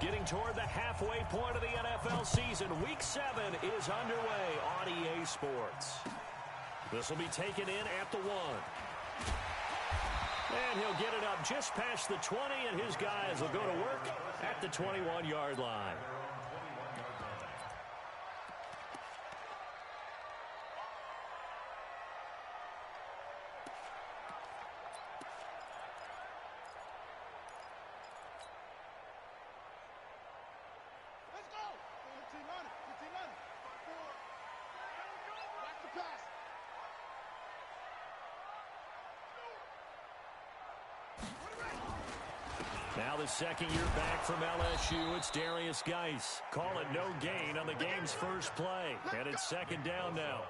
Getting toward the halfway point of the NFL season. Week 7 is underway on EA Sports. This will be taken in at the 1. And he'll get it up just past the 20, and his guys will go to work at the 21-yard line. Now the second year back from LSU, it's Darius Geis. Call it no gain on the game's first play. And it's second down now.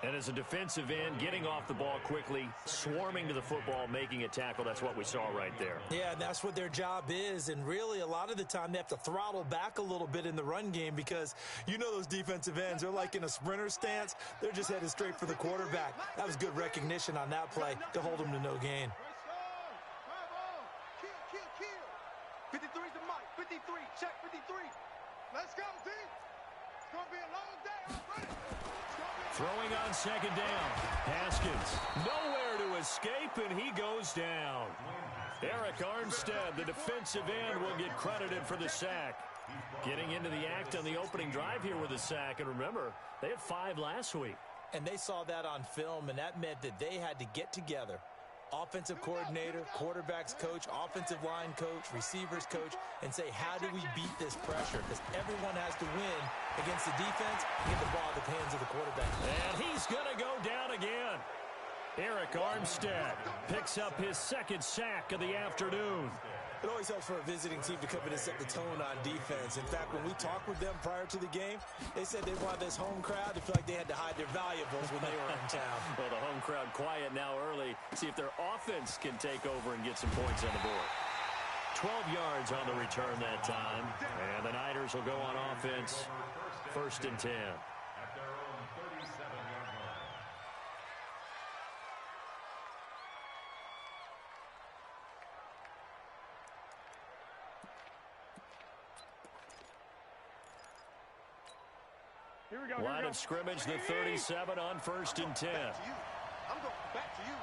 And as a defensive end, getting off the ball quickly, swarming to the football, making a tackle, that's what we saw right there. Yeah, and that's what their job is. And really, a lot of the time, they have to throttle back a little bit in the run game because you know those defensive ends, they're like in a sprinter stance. They're just headed straight for the quarterback. That was good recognition on that play to hold them to no gain. 53's the mic. 53. Check 53. Let's go, D. It's going to be a long day already. Throwing on second down. Haskins nowhere to escape, and he goes down. Eric Armstead, the defensive end, will get credited for the sack. Getting into the act on the opening drive here with a sack. And remember, they had 5 last week. And they saw that on film, and that meant that they had to get together. Offensive coordinator, quarterbacks coach, offensive line coach, receivers coach, and say, how do we beat this pressure? Because everyone has to win against the defense and get the ball at the hands of the quarterback. And he's going to go down again. Eric Armstead picks up his second sack of the afternoon. It always helps for a visiting team to come in and set the tone on defense. In fact, when we talked with them prior to the game, they said they wanted this home crowd to feel like they had to hide their valuables when they were in town. Well, the home crowd quiet now early. See if their offense can take over and get some points on the board. 12 yards on the return that time. And the Niners will go on offense. 1st and 10. Line of scrimmage, the 37 on 1st and 10. I'm going back to you.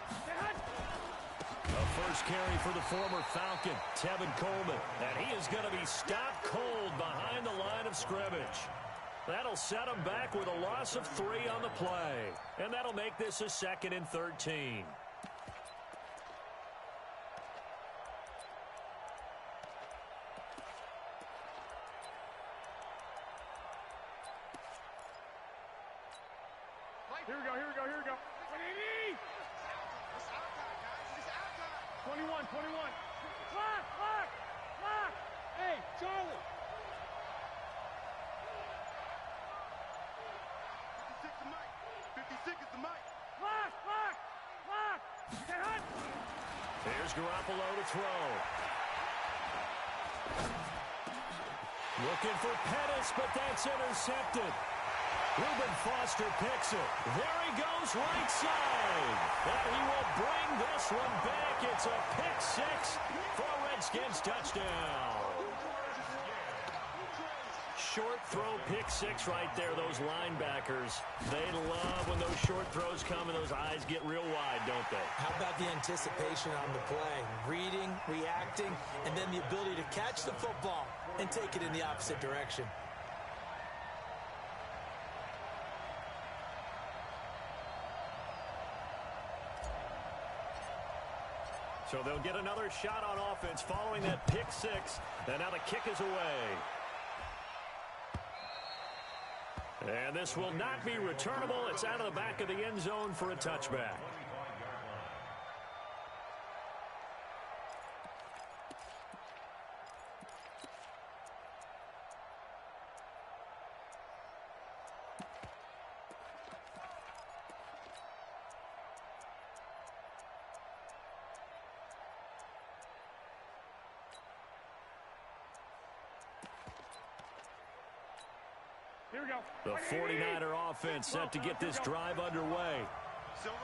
A first carry for the former Falcon, Tevin Coleman. And he is going to be stopped cold behind the line of scrimmage. That'll set him back with a loss of 3 on the play. And that'll make this a 2nd and 13. Here we go. 21. Clock. Hey, Charlie. 56 the mic. 56 is the mic. Clock. Get hot. Here's Garoppolo to throw. Looking for Pettis, but that's intercepted. Reuben Foster picks it. There he goes, right side. And he will bring this one back. It's a pick 6 for a Redskins touchdown. Short throw, pick 6 right there. Those linebackers, they love when those short throws come and those eyes get real wide, don't they? How about the anticipation on the play? Reading, reacting, and then the ability to catch the football and take it in the opposite direction. So they'll get another shot on offense following that pick 6. And now the kick is away. And this will not be returnable. It's out of the back of the end zone for a touchback. Here we go. The 49er offense set to get this drive underway. Silver.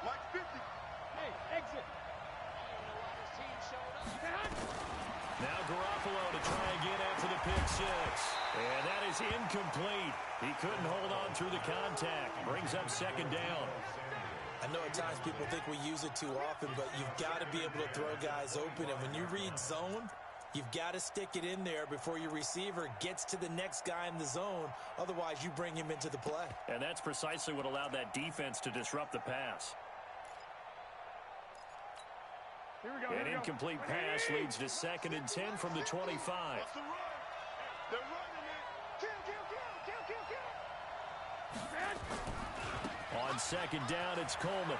Mike 50. Hey, exit. Now Garoppolo And that is incomplete. He couldn't hold on through the contact. Brings up second down. I know at times people think we use it too often, but you've got to be able to throw guys open. And when you read zone, you've got to stick it in there before your receiver gets to the next guy in the zone. Otherwise, you bring him into the play. And that's precisely what allowed that defense to disrupt the pass. Here we go. An incomplete pass leads to 2nd and 10 from the 25. They're running it. Kill. On 2nd down, it's Coleman.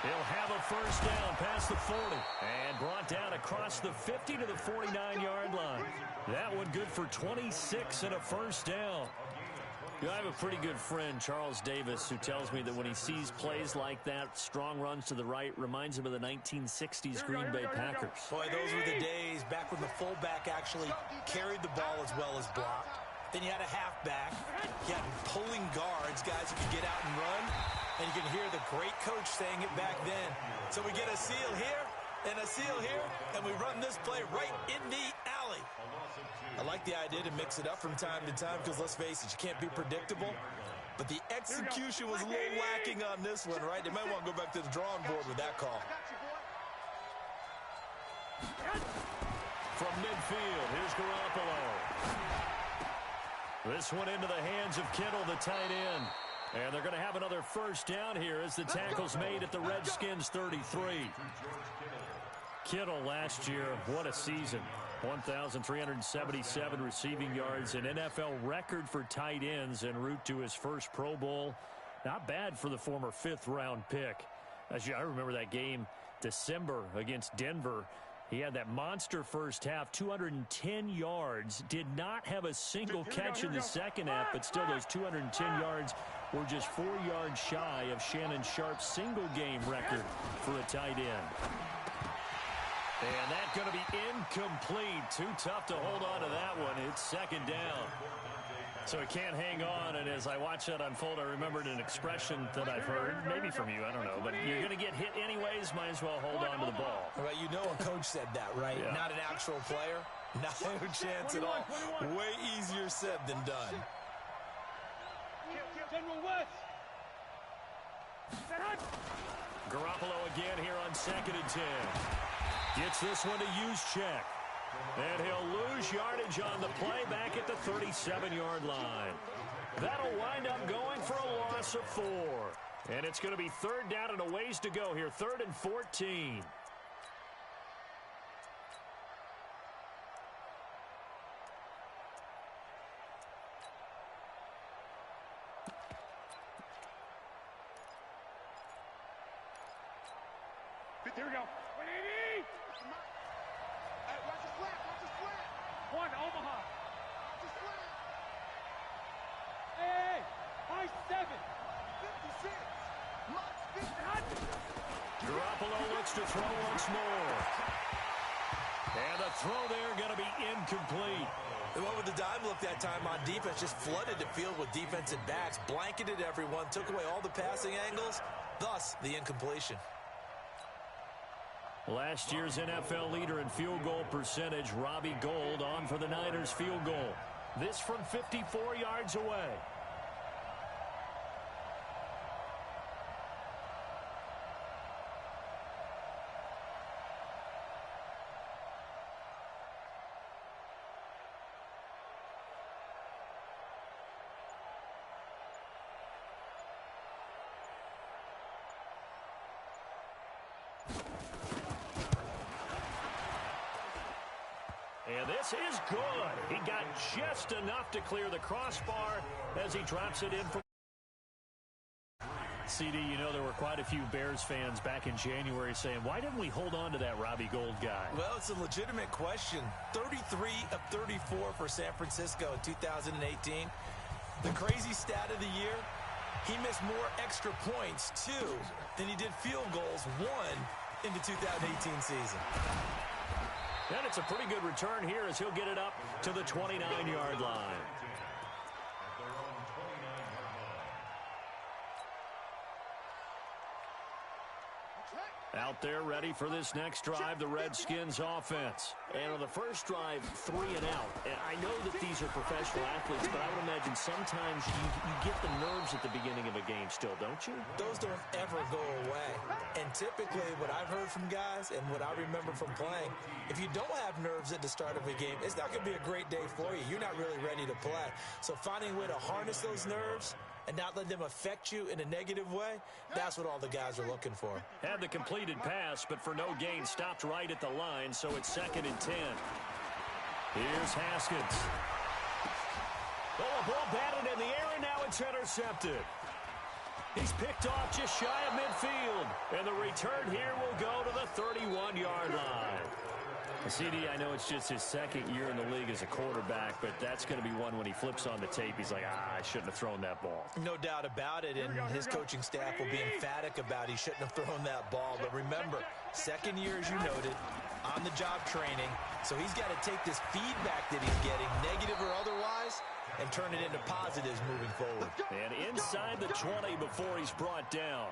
He'll have a first down past the 40 and brought down across the 50 to the 49-yard line. That one good for 26 and a first down. I have a pretty good friend, Charles Davis, who tells me that when he sees plays like that, strong runs to the right, reminds him of the 1960s Green Bay Packers. Boy, those were the days back when the fullback actually carried the ball as well as blocked. Then you had a halfback. You had pulling guards, guys who could get out and run. And you can hear the great coach saying it back then. So we get a seal here and a seal here, and we run this play right in the alley. I like the idea to mix it up from time to time because, let's face it, you can't be predictable. But the execution was a little lacking on this one, right? They might want to go back to the drawing board with that call. From midfield, here's Garoppolo. This one into the hands of Kittle, the tight end. And they're going to have another first down here as the tackle's made at the Redskins' 33. Kittle last year, what a season. 1,377 receiving yards, an NFL record for tight ends en route to his first Pro Bowl. Not bad for the former 5th-round pick. I remember that game, December, against Denver. He had that monster first half, 210 yards, did not have a single catch in the second half, but still those 210 yards were just 4 yards shy of Shannon Sharp's single-game record for a tight end. And that's going to be incomplete. Too tough to hold on to that one. It's 2nd down. So he can't hang on, and as I watch that unfold, I remembered an expression that I've heard, maybe from you, I don't know, but you're going to get hit anyways, might as well hold on to the ball. Well, you know a coach said that, right? Yeah. Not an actual player. Not a chance at all. Way easier said than done. General West. Garoppolo again here on 2nd and 10. Gets this one to Juszczyk. And he'll lose yardage on the play back at the 37-yard line. That'll wind up going for a loss of 4. And it's going to be 3rd down and a ways to go here. 3rd and 14. Here we go. 180. Hey, watch the slant. One, Omaha. Watch the slant. Hey, high 7. 56. Max 50. Garoppolo looks to throw once more. And the throw there going to be incomplete. They went with the dime look that time on defense, just flooded the field with defensive backs, blanketed everyone, took away all the passing angles, thus the incompletion. Last year's NFL leader in field goal percentage, Robbie Gould, on for the Niners field goal. This from 54 yards away. And this is good. He got just enough to clear the crossbar as he drops it in for CD. You know, there were quite a few Bears fans back in January saying, why didn't we hold on to that Robbie Gould guy? Well, it's a legitimate question. 33 of 34 for San Francisco in 2018. The crazy stat of the year, he missed more extra points, 2, than he did field goals, 1 in the 2018 season. And it's a pretty good return here as he'll get it up to the 29-yard line. Out there ready for this next drive, the Redskins offense. And on the first drive, 3 and out. And I know that these are professional athletes, but I would imagine sometimes you get the nerves at the beginning of a game still, don't you? Those don't ever go away. And typically what I've heard from guys and what I remember from playing, if you don't have nerves at the start of a game, it's not going to be a great day for you. You're not really ready to play. So finding a way to harness those nerves and not let them affect you in a negative way, that's what all the guys are looking for. Had the completed pass, but for no gain, stopped right at the line, so it's 2nd and 10. Here's Haskins. Oh, a ball batted in the air, and now it's intercepted. He's picked off just shy of midfield, and the return here will go to the 31-yard line. CD, I know it's just his 2nd year in the league as a quarterback, but that's going to be one when he flips on the tape, he's like, I shouldn't have thrown that ball. No doubt about it, and his coaching staff will be emphatic about he shouldn't have thrown that ball. But remember, 2nd year, as you noted, on-the-job training, so he's got to take this feedback that he's getting, negative or otherwise, and turn it into positives moving forward. And inside the 20 before he's brought down.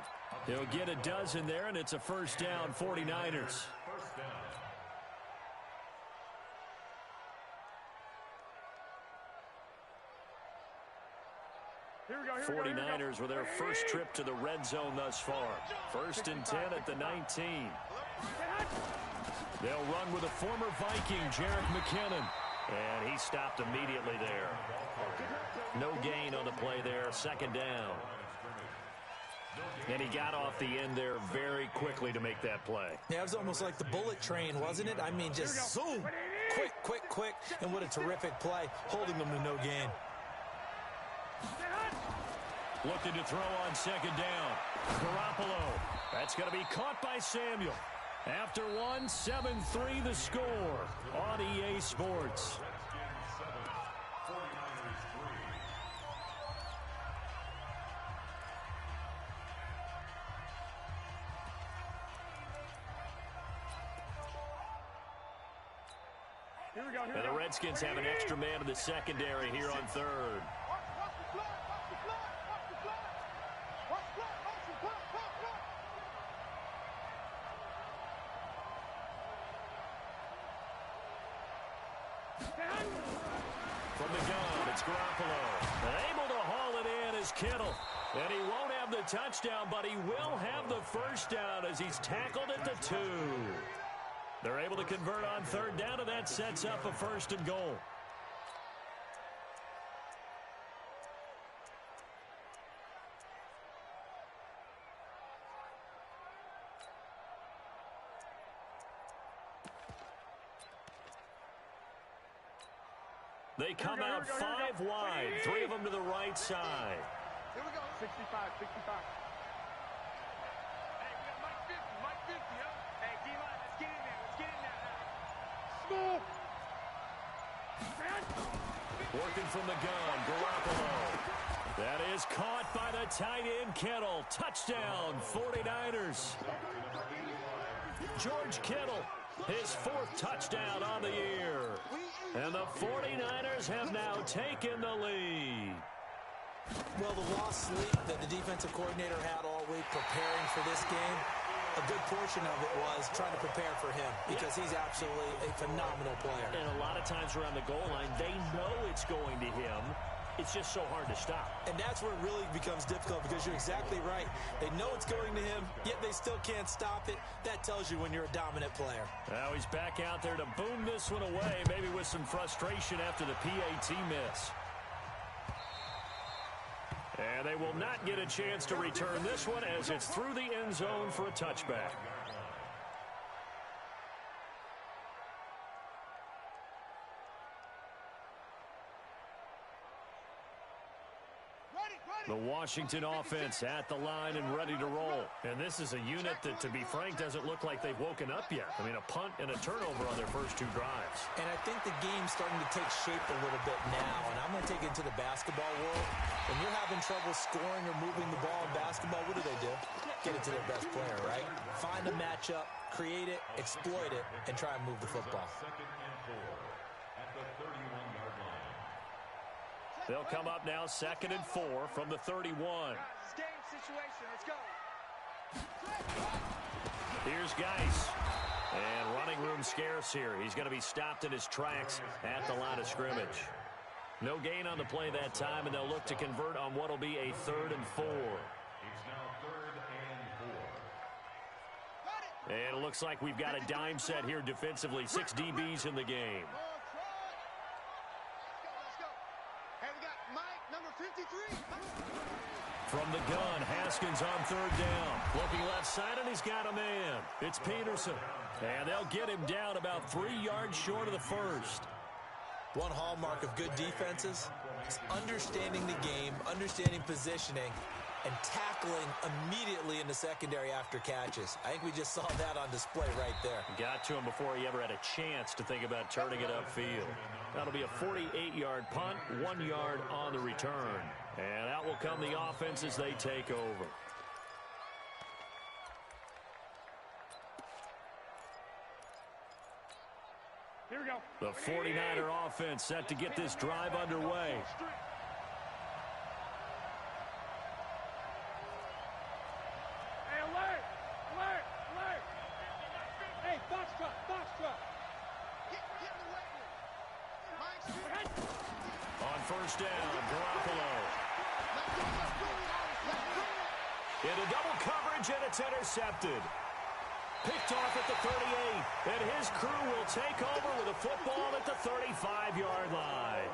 He'll get a dozen there, and it's a first down, 49ers. Here we go, 49ers with their first trip to the red zone thus far. 1st and 10 at the 19. They'll run with a former Viking, Jerick McKinnon. And he stopped immediately there. No gain on the play there, 2nd down. And he got off the end there very quickly to make that play. Yeah, it was almost like the bullet train, wasn't it? I mean, just zoom, quick, and what a terrific play, holding them to no gain. Looking to throw on 2nd down. Garoppolo. That's going to be caught by Samuel. After one, 7-3 the score on EA Sports. And the Redskins have an extra man in the secondary here on 3rd. From the gun, it's Garoppolo. And able to haul it in is Kittle. And he won't have the touchdown, but he will have the first down as he's tackled at the 2. They're able to convert on 3rd down, and that sets up a 1st and goal. They come out 5 wide, 3 of them to the right side. Here we go. 65. Hey, we got Mike 50, huh? Hey, D-line, let's get in there now. Working from the gun, Garoppolo. That is caught by the tight end, Kittle. Touchdown, 49ers. George Kittle, his 4th touchdown on the year. And the 49ers have now taken the lead. Well, the lost sleep that the defensive coordinator had all week preparing for this game, a good portion of it was trying to prepare for him because he's absolutely a phenomenal player. And a lot of times around the goal line, they know it's going to him. It's just so hard to stop. And that's where it really becomes difficult because you're exactly right. They know it's going to him, yet they still can't stop it. That tells you when you're a dominant player. Now he's back out there to boom this one away, maybe with some frustration after the PAT miss. And they will not get a chance to return this one as it's through the end zone for a touchback. The Washington offense at the line and ready to roll. And this is a unit that, to be frank, doesn't look like they've woken up yet. I mean, a punt and a turnover on their first 2 drives. And I think the game's starting to take shape a little bit now. And I'm going to take it to the basketball world. When you're having trouble scoring or moving the ball in basketball, what do? Get it to their best player, right? Find a matchup, create it, exploit it, and try and move the football. They'll come up now 2nd and 4 from the 31. Guys, it's game situation. Let's go. Here's Geis. And running room scarce here. He's going to be stopped in his tracks at the line of scrimmage. No gain on the play that time, and they'll look to convert on what will be a 3rd and 4. And it looks like we've got a dime set here defensively. 6 DBs in the game. Let's go. Hey, we got Mike, number 53. From the gun, Haskins on 3rd down. Looking left side, and he's got a man. It's Peterson. And they'll get him down about 3 yards short of the first. One hallmark of good defenses is understanding the game, understanding positioning, and tackling immediately in the secondary after catches. I think we just saw that on display right there. Got to him before he ever had a chance to think about turning it upfield. That'll be a 48-yard punt, 1 yard on the return. And out will come the offense as they take over. Here we go. The 49er offense set to get this drive underway. Hey, alert! Alert! Alert! Hey, box truck! Box truck! Get in the way. Mike's On 1st down, Garoppolo. Into double coverage, and it's intercepted. Picked off at the 38, and his crew will take over with a football at the 35-yard line.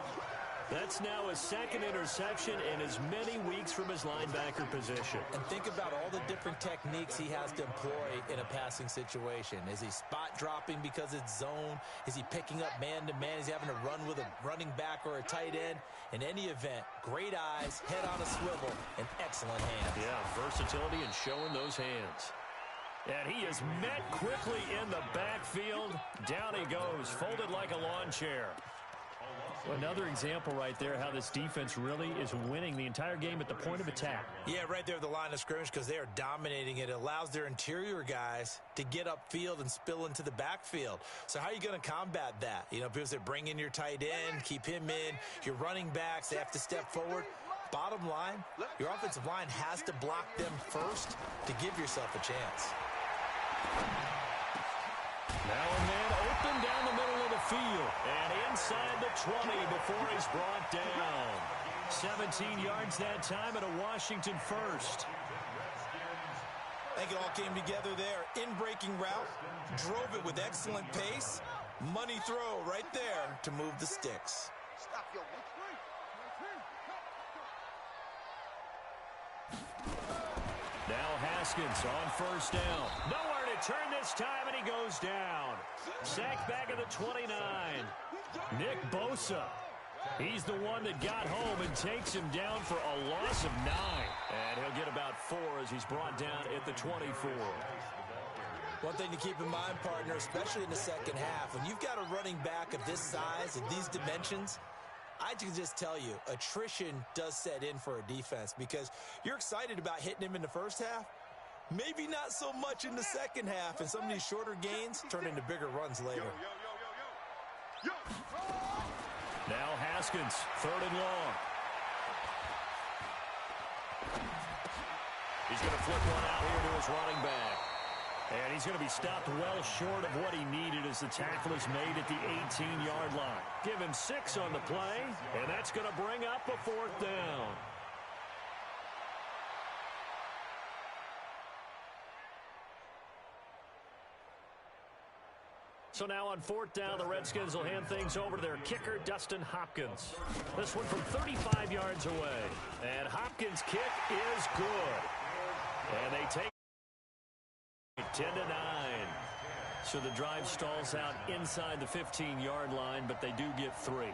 That's now his 2nd interception in as many weeks from his linebacker position. And think about all the different techniques he has to employ in a passing situation. Is he spot dropping because it's zone? Is he picking up man-to-man? Is he having to run with a running back or a tight end? In any event, great eyes, head on a swivel, and excellent hands. Yeah, versatility and showing those hands. And he is met quickly in the backfield. Down he goes, folded like a lawn chair. Well, another example right there how this defense really is winning the entire game at the point of attack. Yeah, right there at the line of scrimmage because they are dominating it. It allows their interior guys to get upfield and spill into the backfield. So how are you going to combat that? You know, people say bring in your tight end, keep him in. Your running backs, they have to step forward. Bottom line, your offensive line has to block them first to give yourself a chance. Now a man open down the middle of the field and inside the 20 before he's brought down. 17 yards that time and a Washington first. I think it all came together there. In-breaking route, drove it with excellent pace. Money throw right there to move the sticks. Stop your Now Haskins on 1st down. Nowhere to turn this time, and he goes down. Sacked back at the 29. Nick Bosa. He's the one that got home and takes him down for a loss of 9. And he'll get about 4 as he's brought down at the 24. One thing to keep in mind, partner, especially in the second half, when you've got a running back of this size and these dimensions, I can just tell you, attrition does set in for a defense because you're excited about hitting him in the first half. Maybe not so much in the second half, and some of these shorter gains turn into bigger runs later. Now Haskins, 3rd and long. He's going to flip one out here to his running back. And he's going to be stopped well short of what he needed as the tackle is made at the 18-yard line. Give him 6 on the play, and that's going to bring up a 4th down. So now on 4th down, the Redskins will hand things over to their kicker, Dustin Hopkins. This one from 35 yards away. And Hopkins' kick is good. And they take 10-9. So the drive stalls out inside the 15-yard line, but they do get 3.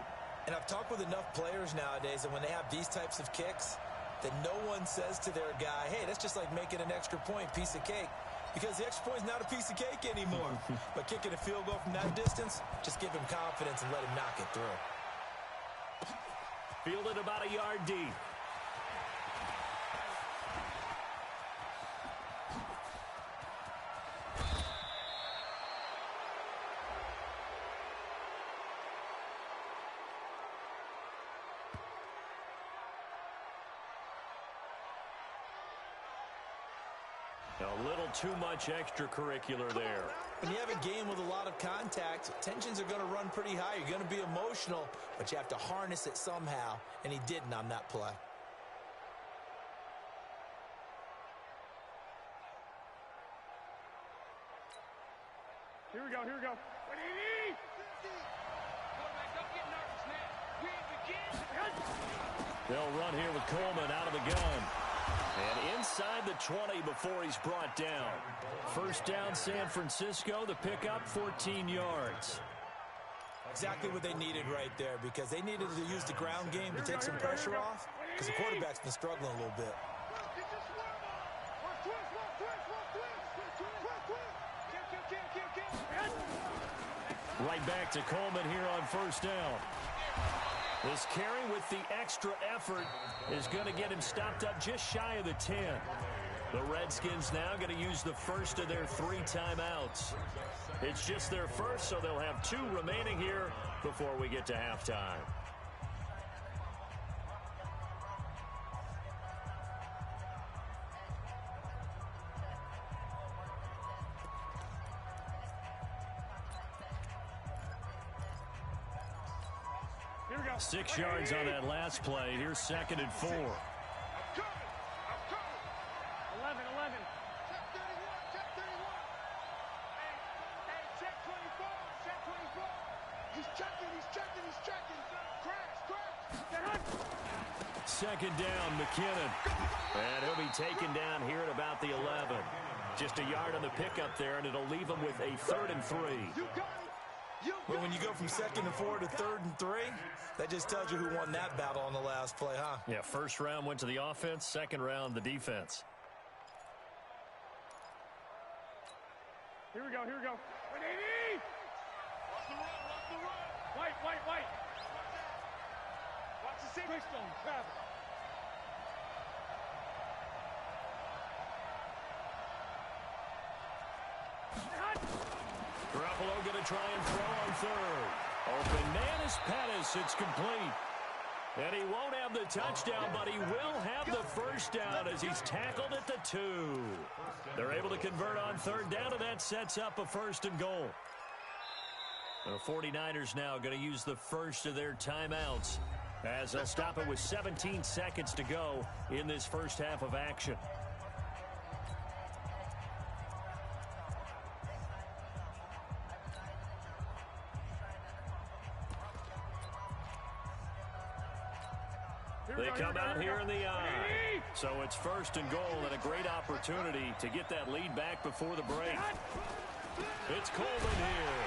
And I've talked with enough players nowadays, and when they have these types of kicks, that no one says to their guy, hey, that's just like making an extra point, piece of cake. Because the extra point is not a piece of cake anymore. But kicking a field goal from that distance, just give him confidence and let him knock it through. Fielded about a yard deep. A little too much extracurricular there. When you have a game with a lot of contact, tensions are going to run pretty high. You're going to be emotional, but you have to harness it somehow, and he didn't on that play. Here we go, here we go. What do you need? Quarterback, don't get nervous, man. We ain't begin. They'll run here with Coleman out of the gun. And inside the 20 before he's brought down. First down, San Francisco. The pickup, 14 yards. Exactly what they needed right there, because they needed to use the ground game to take some pressure off, because the quarterback's been struggling a little bit. Right back to Coleman here on first down. This carry with the extra effort is going to get him stopped up just shy of the 10. The Redskins now going to use the first of their 3 timeouts. It's just their first, so they'll have 2 remaining here before we get to halftime. Here we go. 6 yards on that last play. Here's 2nd and 4. 11, 11. Check 31, check 31. Hey, check 24, check 24. He's checking, he's checking, he's checking. Crash, crash. 2nd down, McKinnon. And he'll be taken down here at about the 11. Just a yard on the pickup there, and it'll leave him with a 3rd and 3. You got it. Well, when you go from 2nd and 4 to 3rd and 3, that just tells you who won that battle on the last play, huh? Yeah, first round went to the offense, second round the defense. Here we go, here we go. What do you need? Watch the run, watch the run. White, white, white. Watch that. Watch the signal. Christone, travel. Garoppolo going to try and throw on 3rd. Open man is Pettis. It's complete. And he won't have the touchdown, but he will have the first down as he's tackled at the 2. They're able to convert on 3rd down, and that sets up a 1st and goal. The 49ers now going to use the first of their timeouts as they'll stop it with 17 seconds to go in this first half of action. They come out here in the eye. So it's 1st and goal and a great opportunity to get that lead back before the break. It's Coleman here.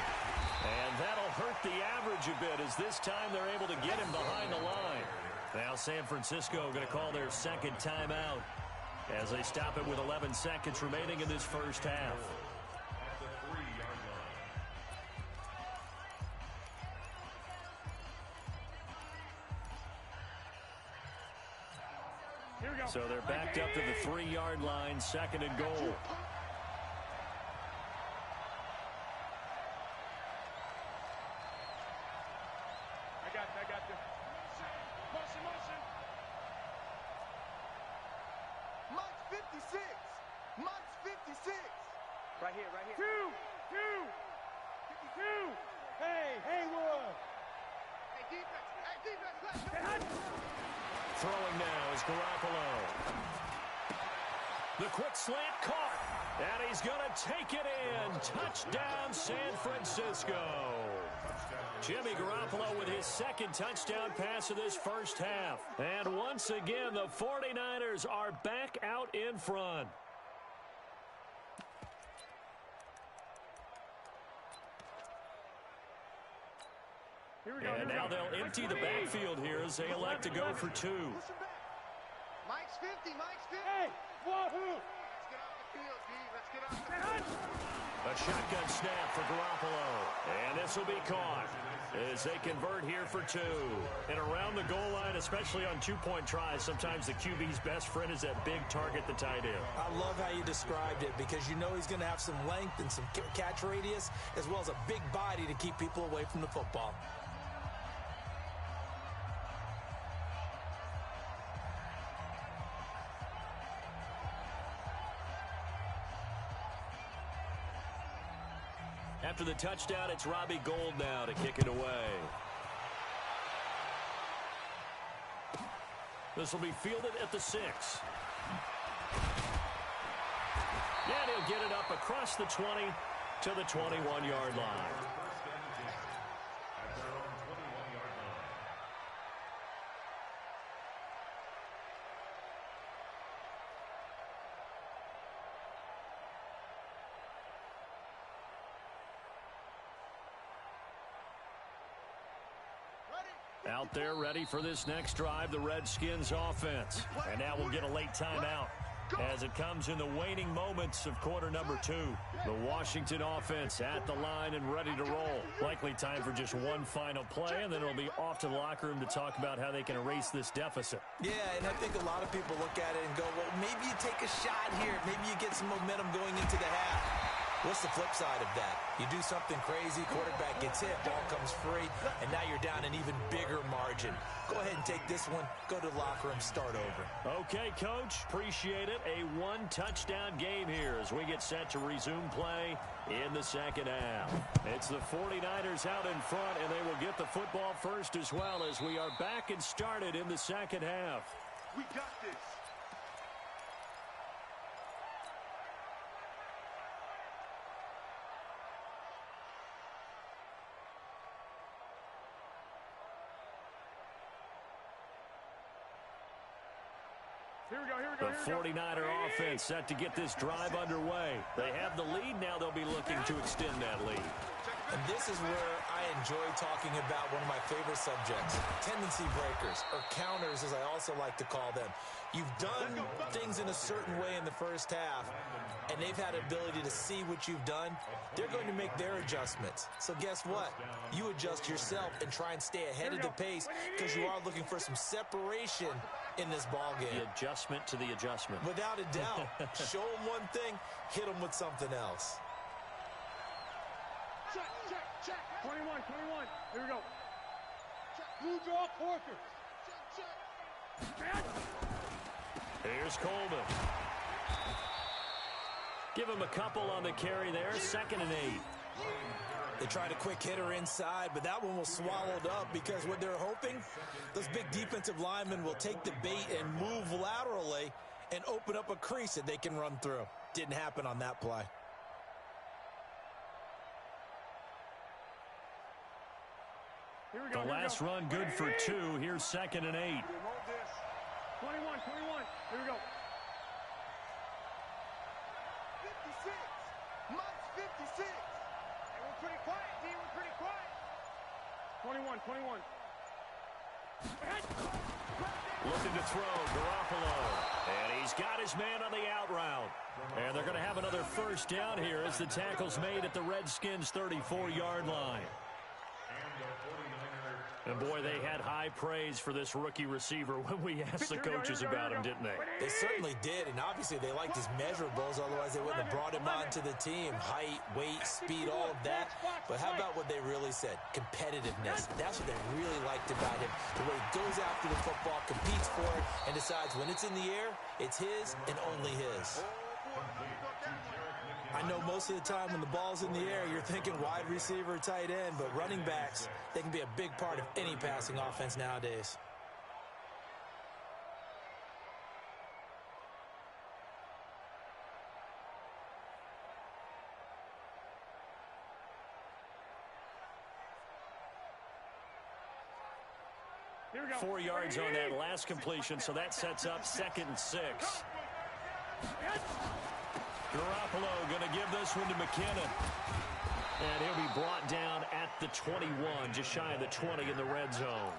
And that'll hurt the average a bit as this time they're able to get him behind the line. Now San Francisco going to call their 2nd timeout as they stop it with 11 seconds remaining in this first half. Here we go. So they're backed up to the 3-yard line, 2nd and goal. I got this. Motion, motion. Mike's 56. Mike's 56. Right here, right here. Two. Hey, Haywood. Hey, defense, let's go. Throwing now is Garoppolo. The quick slant caught. And he's going to take it in. Touchdown, San Francisco. Jimmy Garoppolo with his 2nd touchdown pass of this first half. And once again, the 49ers are back out in front. Here we go. And now they'll empty the backfield here as they elect to go for 2. Push him back. Mike's 50, Mike's 50. Hey, wahoo. Let's get off the field, D. Let's get off the field. A shotgun snap for Garoppolo. And this will be caught as they convert here for 2. And around the goal line, especially on 2-point tries, sometimes the QB's best friend is that big target, the tight end. I love how you described it, because you know he's going to have some length and some catch radius, as well as a big body to keep people away from the football. After the touchdown, it's Robbie Gould now to kick it away. This will be fielded at the 6. And he'll get it up across the 20 to the 21-yard line. Out there ready for this next drive, the Redskins offense. And now we'll get a late timeout as it comes in the waning moments of quarter number 2. The Washington offense at the line and ready to roll. Likely time for just one final play, and then it'll be off to the locker room to talk about how they can erase this deficit. Yeah, and I think a lot of people look at it and go, well, maybe you take a shot here. Maybe you get some momentum going into the half. What's the flip side of that? You do something crazy, quarterback gets hit, ball comes free, and now you're down an even bigger margin. Go ahead and take this one, go to the locker room, start over. Okay, Coach, appreciate it. A one-touchdown game here as we get set to resume play in the second half. It's the 49ers out in front, and they will get the football first as well as we are back and started in the second half. We got this. The 49er offense set to get this drive underway. They have the lead. Now they'll be looking to extend that lead. And this is where I enjoy talking about one of my favorite subjects, tendency breakers, or counters as I also like to call them. You've done things in a certain way in the first half, and they've had an ability to see what you've done. They're going to make their adjustments. So guess what? You adjust yourself and try and stay ahead of the pace because you are looking for some separation in this ball game. The adjustment to the adjustment. Without a doubt. Show them one thing, hit them with something else. Check, check, check. 21. Here we go. Check. Blue draw Corker. Check, check. Here's Coleman. Give him a couple on the carry there. 2nd and 8. They tried a quick hitter inside, but that one was swallowed up because what they're hoping, those big defensive linemen will take the bait and move laterally and open up a crease that they can run through. Didn't happen on that play. Here we go. The last run good for 2. Here's 2nd and 8. 21. Here we go. 56. Mike's 56. And we're pretty quiet, D. We're pretty quiet. 21. Looking to throw, Garoppolo. And he's got his man on the out route. And they're going to have another first down here as the tackle's made at the Redskins' 34-yard line. And, boy, they had high praise for this rookie receiver when we asked the coaches about him, didn't they? They certainly did, and obviously they liked his measurables, otherwise they wouldn't have brought him onto the team. Height, weight, speed, all of that. But how about what they really said? Competitiveness. That's what they really liked about him. The way he goes after the football, competes for it, and decides when it's in the air, it's his and only his. I know most of the time when the ball's in the air, you're thinking wide receiver, tight end, but running backs, they can be a big part of any passing offense nowadays. Here we go. 4 yards on that last completion, so that sets up 2nd and 6. Garoppolo going to give this one to McKinnon. And he'll be brought down at the 21, just shy of the 20 in the red zone.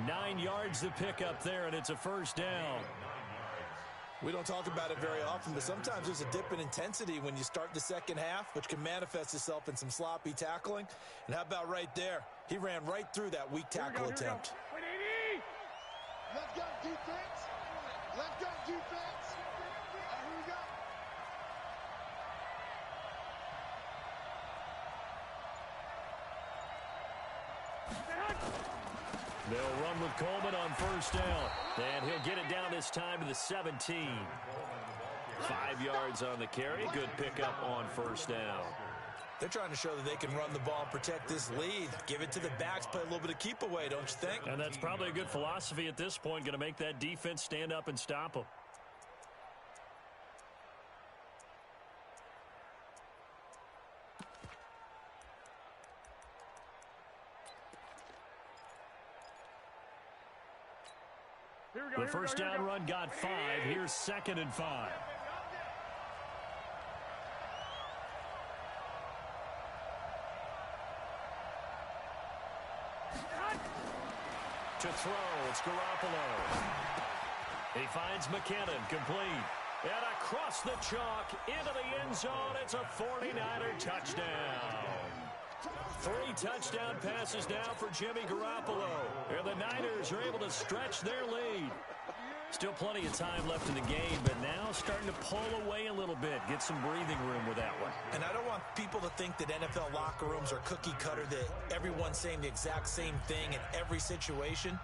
9 yards to pick up there, and it's a first down. We don't talk about it very often, but sometimes there's a dip in intensity when you start the second half, which can manifest itself in some sloppy tackling. And how about right there? He ran right through that weak tackle attempt. Left guard defense. Left guard defense. Here we go. They'll run with Coleman on first down. And he'll get it down this time to the 17. 5 yards on the carry. Good pickup on first down. They're trying to show that they can run the ball and protect this lead. Give it to the backs, play a little bit of keep away, don't you think? And that's probably a good philosophy at this point, going to make that defense stand up and stop them. The first down run got 5. Here's 2nd and 5. To throw, it's Garoppolo. He finds McKinnon, complete. And across the chalk, into the end zone, it's a 49er touchdown. 3 touchdown passes now for Jimmy Garoppolo. And the Niners are able to stretch their lead. Still plenty of time left in the game, but now starting to pull away a little bit. Get some breathing room with that one. And I don't want people to think that NFL locker rooms are cookie cutter, that everyone's saying the exact same thing in every situation.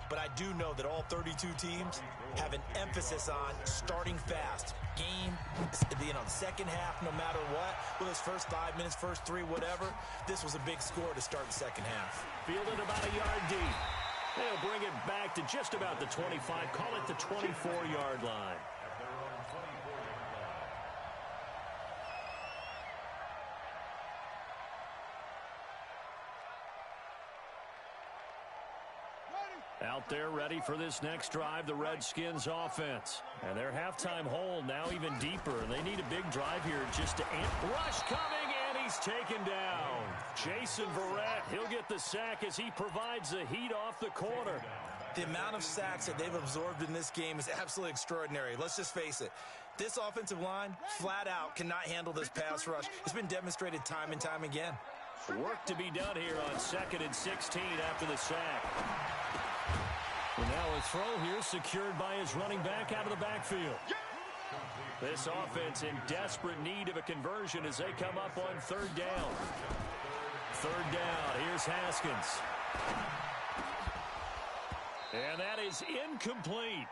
But I do know that all 32 teams have an emphasis on starting fast. Game, the second half, no matter what, whether it's first 5 minutes, first 3, whatever, this was a big score to start the second half. Fielded about a yard deep. They'll bring it back to just about the 25. Call it the 24-yard line. Out there ready for this next drive, the Redskins offense. And their halftime hole now even deeper. And they need a big drive here just to rush coming, and he's taken down. Jason Verrett, he'll get the sack as he provides the heat off the corner. The amount of sacks that they've absorbed in this game is absolutely extraordinary. Let's just face it. This offensive line, flat out, cannot handle this pass rush. It's been demonstrated time and time again. Work to be done here on 2nd and 16 after the sack. And now a throw here secured by his running back out of the backfield. This offense in desperate need of a conversion as they come up on 3rd down. 3rd down, here's Haskins. And that is incomplete.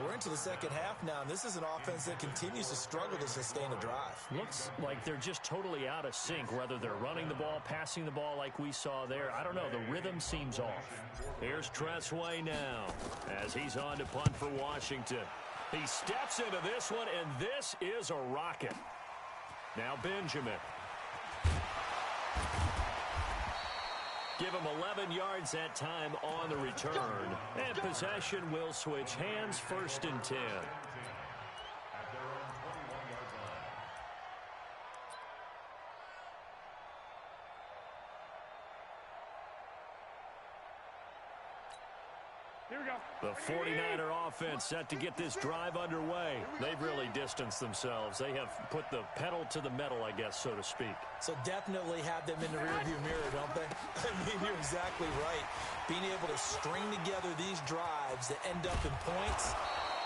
We're into the second half now, and this is an offense that continues to struggle to sustain a drive. Looks like they're just totally out of sync, whether they're running the ball, passing the ball like we saw there. I don't know. The rhythm seems off. Here's Tressway now as he's on to punt for Washington. He steps into this one, and this is a rocket. Now Benjamin. Give him 11 yards that time on the return. And possession will switch hands, 1st and 10. Here we go. The 49er offense set to get this drive underway. They've really distanced themselves. They have put the pedal to the metal, I guess, so to speak. So definitely have them in the rearview mirror, don't they? I mean, you're exactly right. Being able to string together these drives that end up in points,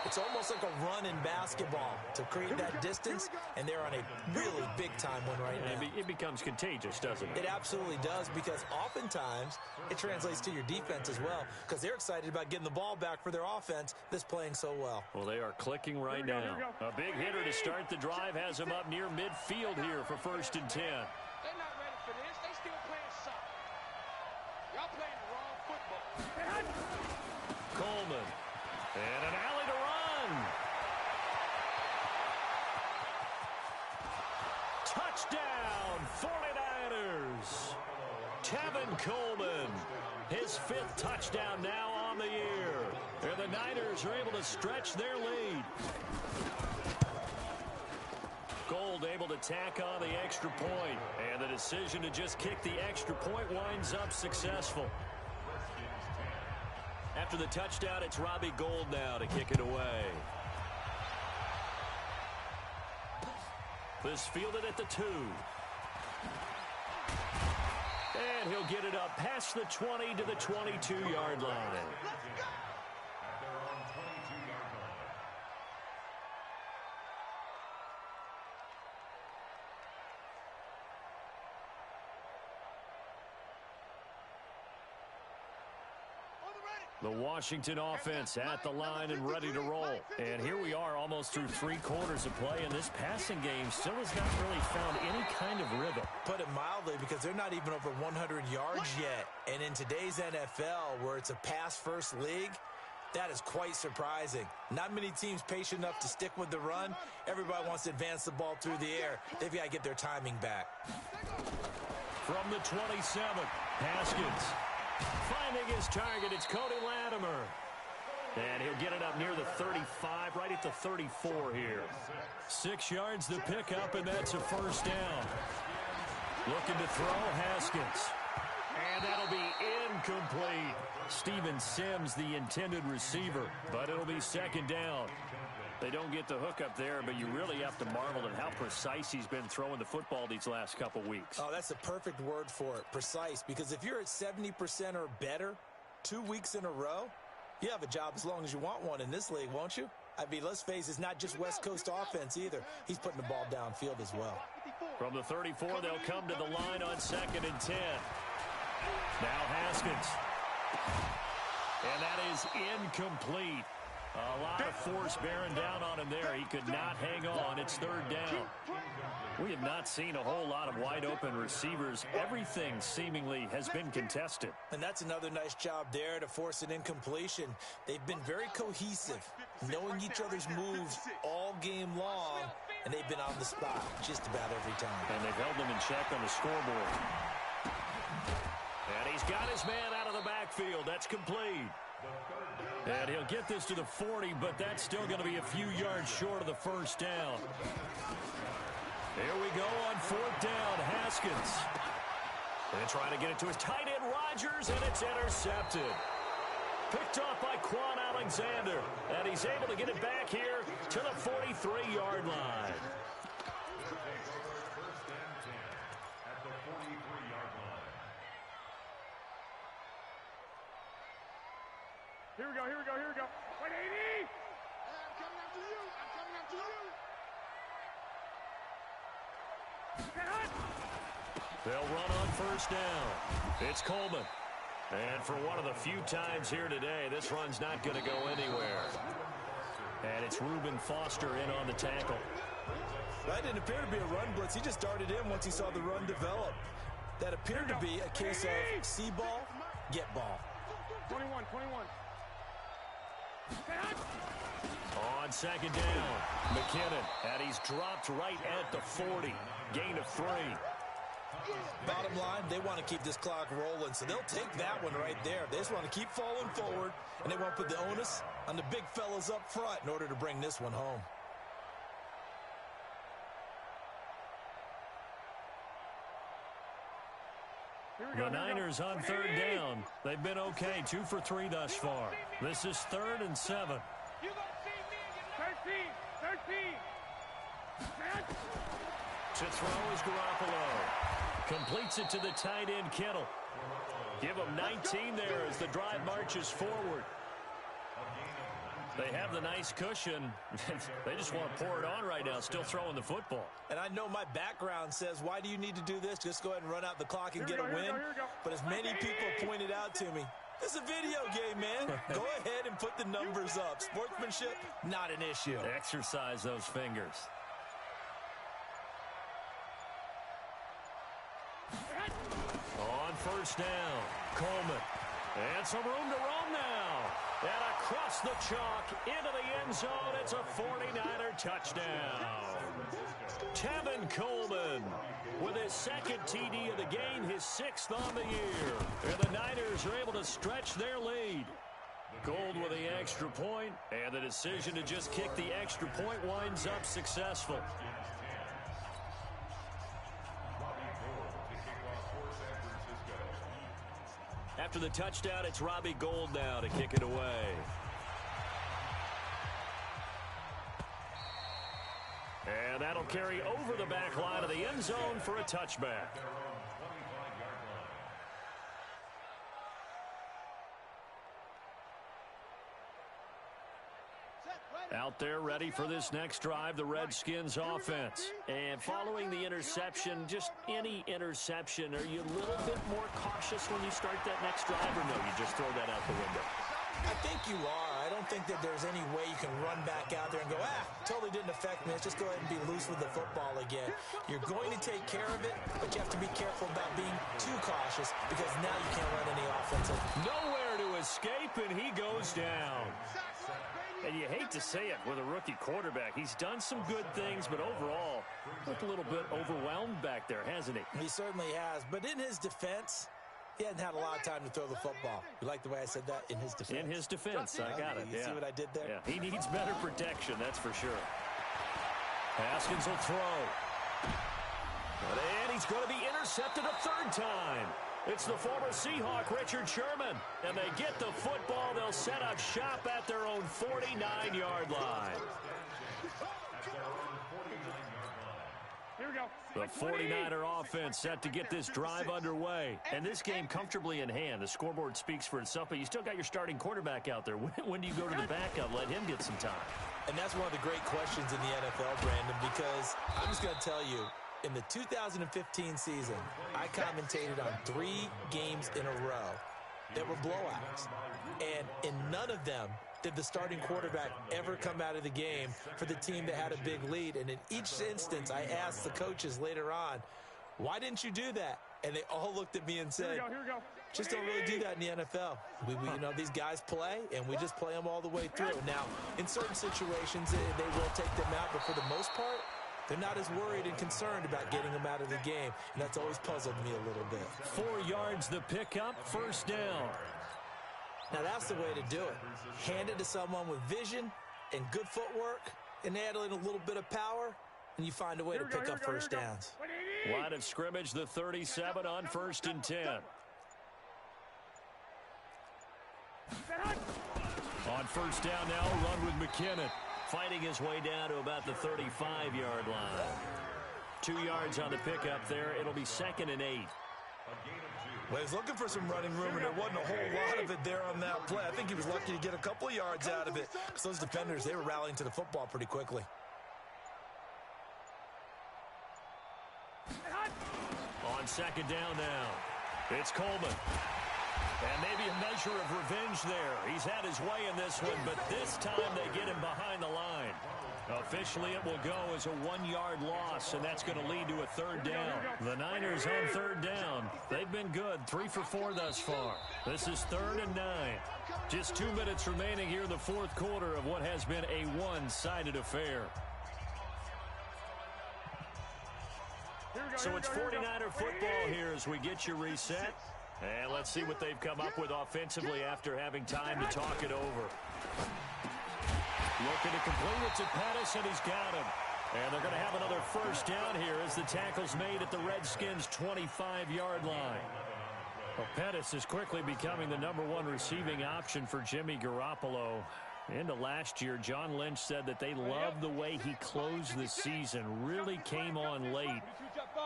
it's almost like a run in basketball to create that distance, and they're on a really big-time one right now. It becomes contagious, doesn't it? It absolutely does, because oftentimes it translates to your defense as well, because they're excited about getting the ball back for their offense that's playing so well. Well, they are clicking right now. A big hitter to start the drive has him up near midfield here for 1st and 10. They're not ready for this. They still playing soft. Y'all playing the wrong football. Coleman. And an alley to run. Touchdown, 49ers. Tevin Coleman, his 5th touchdown now on the year. And the Niners are able to stretch their lead. Gold able to tack on the extra point. And the decision to just kick the extra point winds up successful. After the touchdown, it's Robbie Gould now to kick it away. This fielded at the 2. And he'll get it up past the 20 to the 22-yard line. The Washington offense at the line and ready to roll. And here we are almost through 3 quarters of play, and this passing game still has not really found any kind of rhythm. Put it mildly, because they're not even over 100 yards yet. And in today's NFL, where it's a pass-first league, that is quite surprising. Not many teams patient enough to stick with the run. Everybody wants to advance the ball through the air. They've got to get their timing back. From the 27, Haskins finding his target. It's Cody Latimer. And he'll get it up near the 35, right at the 34 here. 6 yards to pick up, and that's a first down. Looking to throw, Haskins. And that'll be incomplete. Steven Sims, the intended receiver, but it'll be second down. They don't get the hook up there, but you really have to marvel at how precise he's been throwing the football these last couple weeks. Oh, that's the perfect word for it, precise, because if you're at 70% or better 2 weeks in a row, you have a job as long as you want one in this league, won't you? I mean, let's face it, it's not just West Coast offense either. He's putting the ball downfield as well. From the 34, they'll come to the line on 2nd and 10. Now Haskins. And that is incomplete. A lot of force bearing down on him there. He could not hang on. It's 3rd down. We have not seen a whole lot of wide-open receivers. Everything seemingly has been contested. And that's another nice job there to force an incompletion. They've been very cohesive, knowing each other's moves all game long, and they've been on the spot just about every time. And they've held them in check on the scoreboard. And he's got his man out of the backfield. That's complete. And he'll get this to the 40, but that's still going to be a few yards short of the first down. Here we go on 4th down. Haskins. And trying to get it to his tight end, Rodgers, and it's intercepted. Picked off by Quan Alexander. And he's able to get it back here to the 43-yard line. Here we go, here we go, here we go. 180! I'm coming after you. I'm coming after you. They'll run on 1st down. It's Coleman. And for one of the few times here today, this run's not going to go anywhere. And it's Reuben Foster in on the tackle. That didn't appear to be a run blitz. He just darted in once he saw the run develop. That appeared to be a case of see ball, get ball. 21, 21. On 2nd down, McKinnon, and he's dropped right at the 40. Gain of 3. Bottom line, they want to keep this clock rolling, so they'll take that one right there. They just want to keep falling forward, and they want to put the onus on the big fellas up front in order to bring this one home. The Niners on 3rd down. They've been okay, 2 for 3 thus far. This is 3rd and 7. You gonna see me and you 13. To throw is Garoppolo. Completes it to the tight end, Kittle. Give him 19 there as the drive marches forward. They have the nice cushion. They just want to pour it on right now, still throwing the football. And I know my background says, why do you need to do this? Just go ahead and run out the clock and get a win. But as many people pointed out to me, this is a video game, man. Go ahead and put the numbers up. Sportsmanship, not an issue. Exercise those fingers. On 1st down, Coleman. And some room to roam now. And across the chalk into the end zone. It's a 49er touchdown. Tevin Coleman with his 2nd TD of the game, his 6th on the year. And the Niners are able to stretch their lead. Gold with the extra point, and the decision to just kick the extra point winds up successful. After the touchdown, it's Robbie Gould now to kick it away. And that'll carry over the back line of the end zone for a touchback. Out there ready for this next drive, the Redskins offense. And following the interception, just any interception, are you a little bit more cautious when you start that next drive, or no, you just throw that out the window? I think you are. I don't think that there's any way you can run back out there and go, totally didn't affect me. Let's just go ahead and be loose with the football again. You're going to take care of it, but you have to be careful about being too cautious because now you can't run any offensive. Nowhere to escape, and he goes down. And you hate to say it with a rookie quarterback. He's done some good things, but overall, looked a little bit overwhelmed back there, hasn't he? He certainly has. But in his defense, he hadn't had a lot of time to throw the football. You like the way I said that? In his defense. In his defense, I got it. You see what I did there? Yeah, he needs better protection, that's for sure. Haskins will throw. And he's going to be intercepted a third time. It's the former Seahawk, Richard Sherman. And they get the football. They'll set up shop at their own 49-yard line. Here we go. The 49er offense set to get this drive underway. And this game comfortably in hand. The scoreboard speaks for itself, but you still got your starting quarterback out there. When do you go to the backup? Let him get some time. And that's one of the great questions in the NFL, Brandon, because I'm just going to tell you, in the 2015 season, I commentated on 3 games in a row that were blowouts. And in none of them did the starting quarterback ever come out of the game for the team that had a big lead. And in each instance, I asked the coaches later on, why didn't you do that? And they all looked at me and said, Here we go. just don't really do that in the NFL. We these guys play, and we just play them all the way through. Now, in certain situations, they will take them out, but for the most part, they're not as worried and concerned about getting them out of the game, and that's always puzzled me a little bit. 4 yards the pickup, first down. Now, that's the way to do it. Hand it to someone with vision and good footwork, and add in a little bit of power, and you find a way to pick up first downs. Line of scrimmage, the 37 on 1st and 10. On first down now, run with McKinnon. Fighting his way down to about the 35-yard line. 2 yards on the pickup there. It'll be 2nd and 8. Well, he's looking for some running room, and there wasn't a whole lot of it there on that play. I think he was lucky to get a couple of yards out of it because those defenders, they were rallying to the football pretty quickly. On 2nd down now, it's Coleman. And maybe a measure of revenge there. He's had his way in this one, but this time they get him behind the line. Officially, it will go as a 1-yard loss, and that's going to lead to a 3rd down. The Niners on 3rd down. They've been good, 3 for 4 thus far. This is 3rd and 9. Just 2 minutes remaining here in the 4th quarter of what has been a one-sided affair. So it's 49er football here as we get you reset. And let's see what they've come up with offensively after having time to talk it over. Looking to complete it to Pettis, and he's got him. And they're going to have another first down here as the tackle's made at the Redskins' 25-yard line. Well, Pettis is quickly becoming the #1 receiving option for Jimmy Garoppolo. Into last year, John Lynch said that they loved the way he closed the season, really came on late.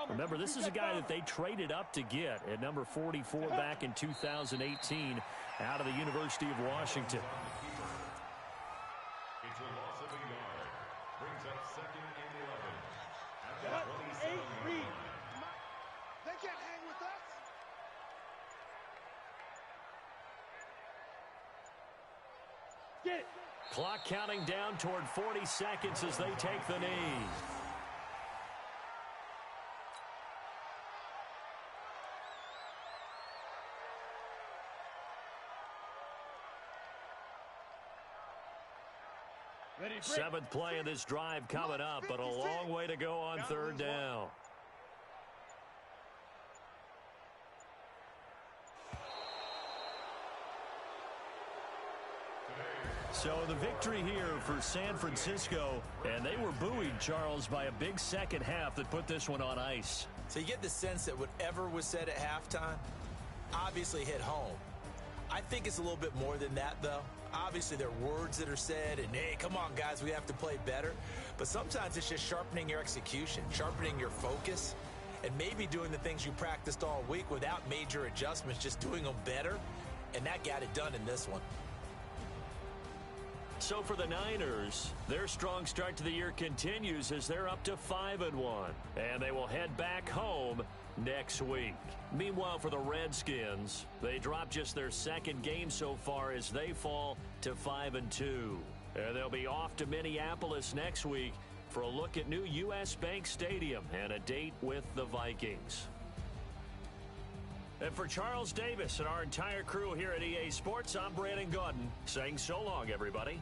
Remember, this is a guy that they traded up to get at number 44 back in 2018 out of the University of Washington. It's a loss of a yard. Brings up 2nd and 11. They can't hang with us. Get it. Clock counting down toward 40 seconds as they take the knee. Seventh play of this drive coming up, but a long way to go on 3rd down. So the victory here for San Francisco, and they were buoyed, Charles, by a big second half that put this one on ice. So you get the sense that whatever was said at halftime obviously hit home. I think it's a little bit more than that, though. Obviously, there are words that are said, and, hey, come on, guys, we have to play better. But sometimes it's just sharpening your execution, sharpening your focus, and maybe doing the things you practiced all week without major adjustments, just doing them better. And that got it done in this one. So for the Niners, their strong start to the year continues as they're up to 5-1. And they will head back home next week. Meanwhile, for the Redskins, they dropped just their second game so far as they fall to 5-2. And they'll be off to Minneapolis next week for a look at new U.S. Bank Stadium and a date with the Vikings. And for Charles Davis and our entire crew here at EA Sports, I'm Brandon Gaudin saying so long, everybody.